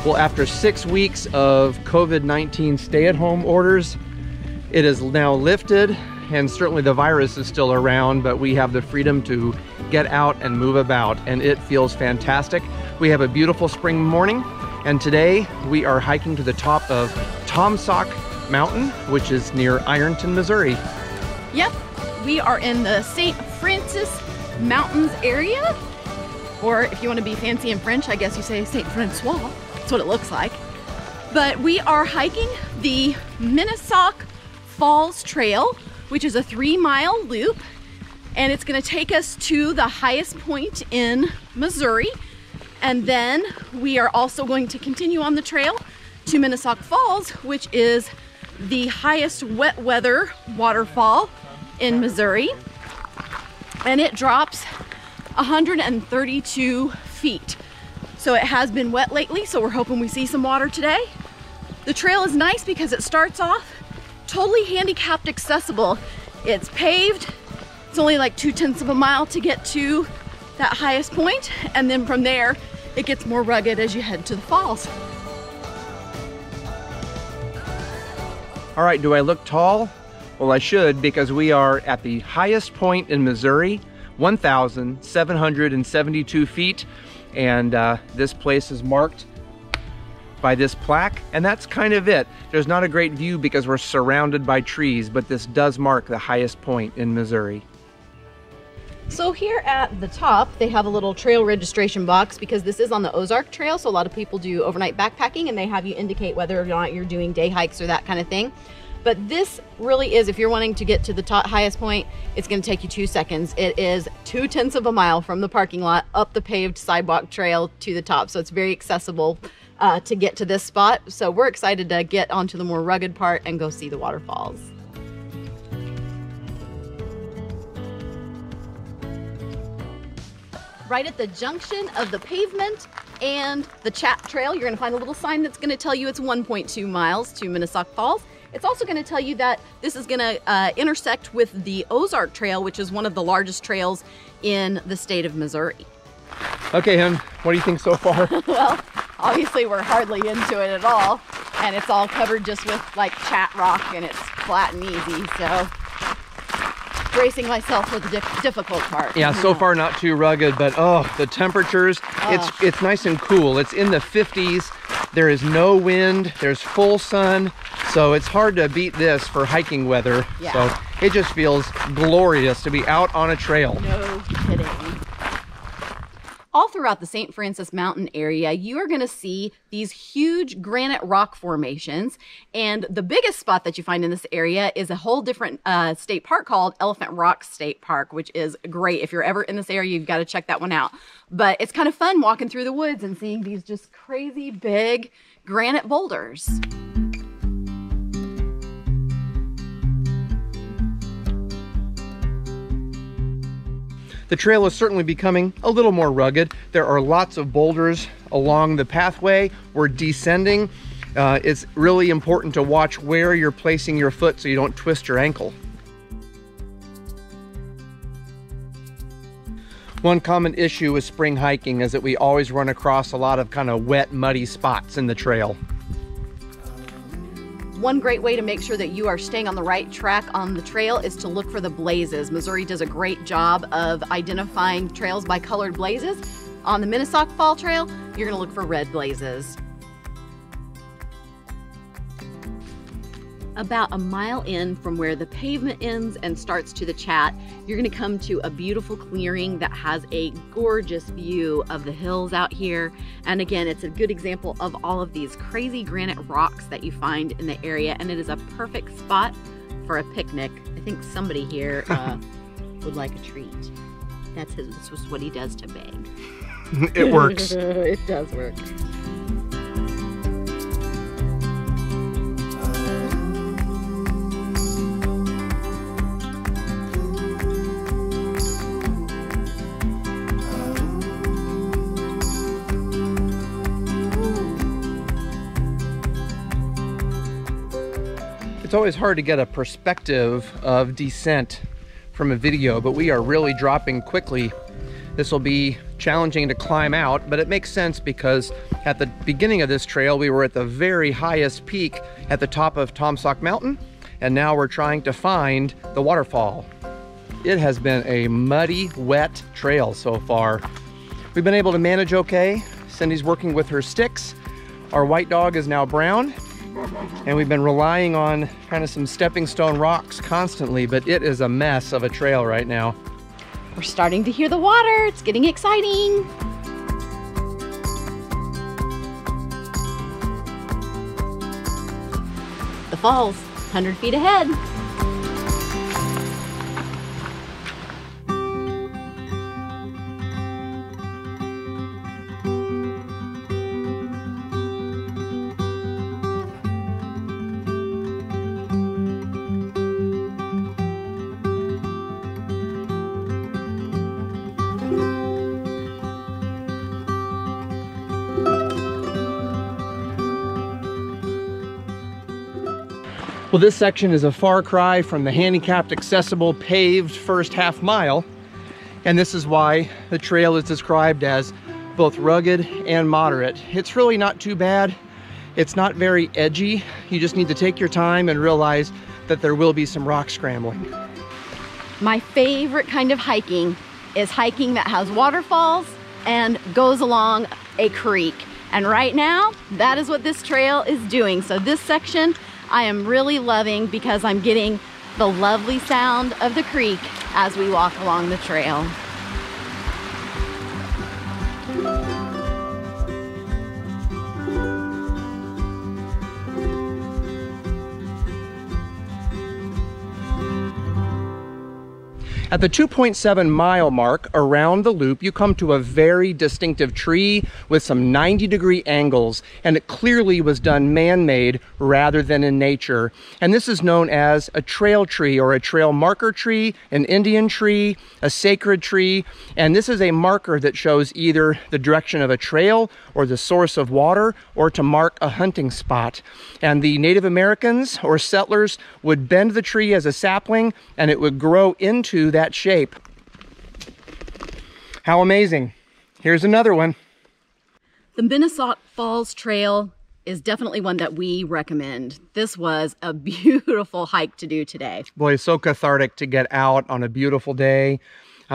Well, after 6 weeks of COVID-19 stay-at-home orders, it is now lifted, and certainly the virus is still around, but we have the freedom to get out and move about, and it feels fantastic. We have a beautiful spring morning, and today we are hiking to the top of Taum Sauk Mountain, which is near Ironton, Missouri. Yep, we are in the St. Francis Mountains area, or if you want to be fancy in French, I guess you say St. Francois. That's what it looks like. But we are hiking the Mina Sauk Falls Trail, which is a 3-mile loop, and it's going to take us to the highest point in Missouri. And then we are also going to continue on the trail to Mina Sauk Falls, which is the highest wet weather waterfall in Missouri, and it drops 132 feet. So it has been wet lately, so we're hoping we see some water today. The trail is nice because it starts off totally handicapped accessible. It's paved. It's only like 0.2 of a mile to get to that highest point, and then from there it gets more rugged as you head to the falls. All right, do I look tall? Well, I should, because we are at the highest point in Missouri, 1,772 feet, and this place is marked by this plaque, and that's kind of it. There's not a great view because we're surrounded by trees, but this does mark the highest point in Missouri. So here at the top, they have a little trail registration box because this is on the Ozark Trail, so a lot of people do overnight backpacking, and they have you indicate whether or not you're doing day hikes or that kind of thing. But this really is, if you're wanting to get to the top, highest point, it's going to take you 2 seconds. It is 0.2 of a mile from the parking lot up the paved sidewalk trail to the top, so it's very accessible to get to this spot. So we're excited to get onto the more rugged part and go see the waterfalls. Right at the junction of the pavement and the Chat Trail, you're going to find a little sign that's going to tell you it's 1.2 miles to Mina Sauk Falls. It's also going to tell you that this is going to intersect with the Ozark Trail, which is one of the largest trails in the state of Missouri. Okay, hon, what do you think so far? Well, obviously we're hardly into it at all, and it's all covered just with like chat rock, and it's flat and easy, so bracing myself for the difficult part. Yeah, so far not too rugged, but oh, the temperatures, it's nice and cool. It's in the 50s. There is no wind, there's full sun, so it's hard to beat this for hiking weather. Yeah. So it just feels glorious to be out on a trail. No kidding. All throughout the St. Francis Mountain area, you are going to see these huge granite rock formations. And the biggest spot that you find in this area is a whole different state park called Elephant Rock State Park, which is great. If you're ever in this area, you've got to check that one out. But it's kind of fun walking through the woods and seeing these just crazy big granite boulders. The trail is certainly becoming a little more rugged. There are lots of boulders along the pathway. We're descending. It's really important to watch where you're placing your foot so you don't twist your ankle. One common issue with spring hiking is that we always run across a lot of kind of wet, muddy spots in the trail. One great way to make sure that you are staying on the right track on the trail is to look for the blazes. Missouri does a great job of identifying trails by colored blazes. On the Mina Sauk Falls Trail, you're going to look for red blazes. About a mile in from where the pavement ends and starts to the Chat, you're going to come to a beautiful clearing that has a gorgeous view of the hills out here. And again, it's a good example of all of these crazy granite rocks that you find in the area, and it is a perfect spot for a picnic. I think somebody here would like a treat. This was what he does to beg. It works. It does work. It's always hard to get a perspective of descent from a video, but we are really dropping quickly. This will be challenging to climb out, but it makes sense because at the beginning of this trail, we were at the very highest peak at the top of Taum Sauk Mountain, and now we're trying to find the waterfall. It has been a muddy, wet trail so far. We've been able to manage okay. Cindy's working with her sticks. Our white dog is now brown, and we've been relying on kind of some stepping stone rocks constantly, but it is a mess of a trail right now. We're starting to hear the water. It's getting exciting. The falls, 100 feet ahead. Well, this section is a far cry from the handicapped accessible paved first half mile, and this is why the trail is described as both rugged and moderate. It's really not too bad. It's not very edgy. You just need to take your time and realize that there will be some rock scrambling. My favorite kind of hiking is hiking that has waterfalls and goes along a creek. And right now, that is what this trail is doing. So this section I am really loving because I'm getting the lovely sound of the creek as we walk along the trail. At the 2.7 mile mark around the loop, you come to a very distinctive tree with some 90-degree angles, and it clearly was done man-made rather than in nature. And this is known as a trail tree or a trail marker tree, an Indian tree, a sacred tree, and this is a marker that shows either the direction of a trail or the source of water or to mark a hunting spot. And the Native Americans or settlers would bend the tree as a sapling, and it would grow into that shape. How amazing. Here's another one. The Mina Sauk Falls Trail is definitely one that we recommend. This was a beautiful hike to do today. Boy, it's so cathartic to get out on a beautiful day.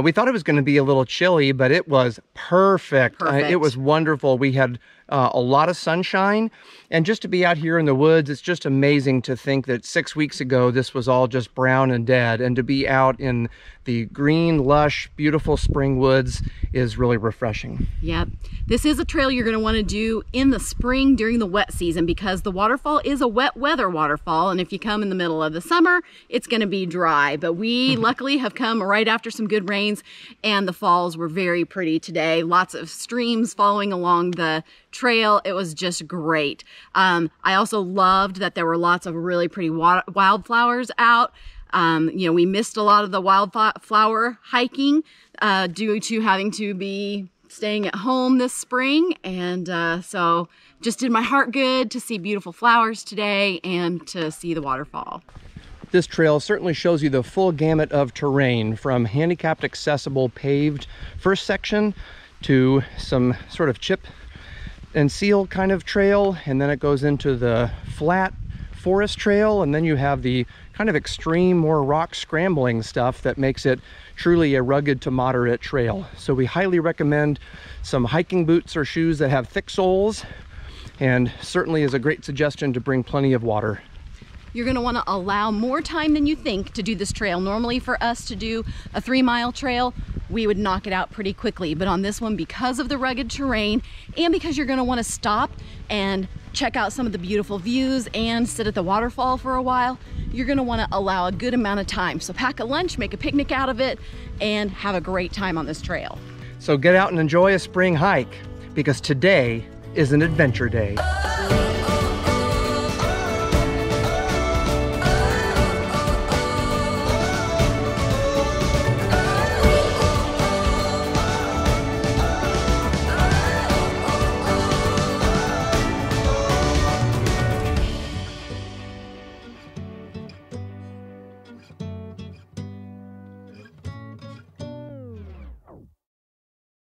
We thought it was going to be a little chilly, but it was perfect. It was wonderful. We had a lot of sunshine, and just to be out here in the woods, it's just amazing to think that 6 weeks ago this was all just brown and dead, and to be out in the green, lush, beautiful spring woods is really refreshing. Yep. This is a trail you're going to want to do in the spring during the wet season because the waterfall is a wet weather waterfall, and if you come in the middle of the summer, it's going to be dry. But we luckily have come right after some good rains, and the falls were very pretty today. Lots of streams following along the trail. It was just great. I also loved that there were lots of really pretty wildflowers out. You know, we missed a lot of the wildflower hiking due to having to be staying at home this spring, and so just did my heart good to see beautiful flowers today and to see the waterfall. This trail certainly shows you the full gamut of terrain, from handicapped accessible paved first section to some sort of chip and seal kind of trail, and then it goes into the flat forest trail, and then you have the kind of extreme, more rock scrambling stuff that makes it truly a rugged to moderate trail. So we highly recommend some hiking boots or shoes that have thick soles, and certainly is a great suggestion to bring plenty of water. You're going to want to allow more time than you think to do this trail. Normally for us to do a 3-mile trail, we would knock it out pretty quickly. But on this one, because of the rugged terrain and because you're going to want to stop and check out some of the beautiful views and sit at the waterfall for a while, you're going to want to allow a good amount of time. So pack a lunch, make a picnic out of it, and have a great time on this trail. So get out and enjoy a spring hike, because today is an adventure day.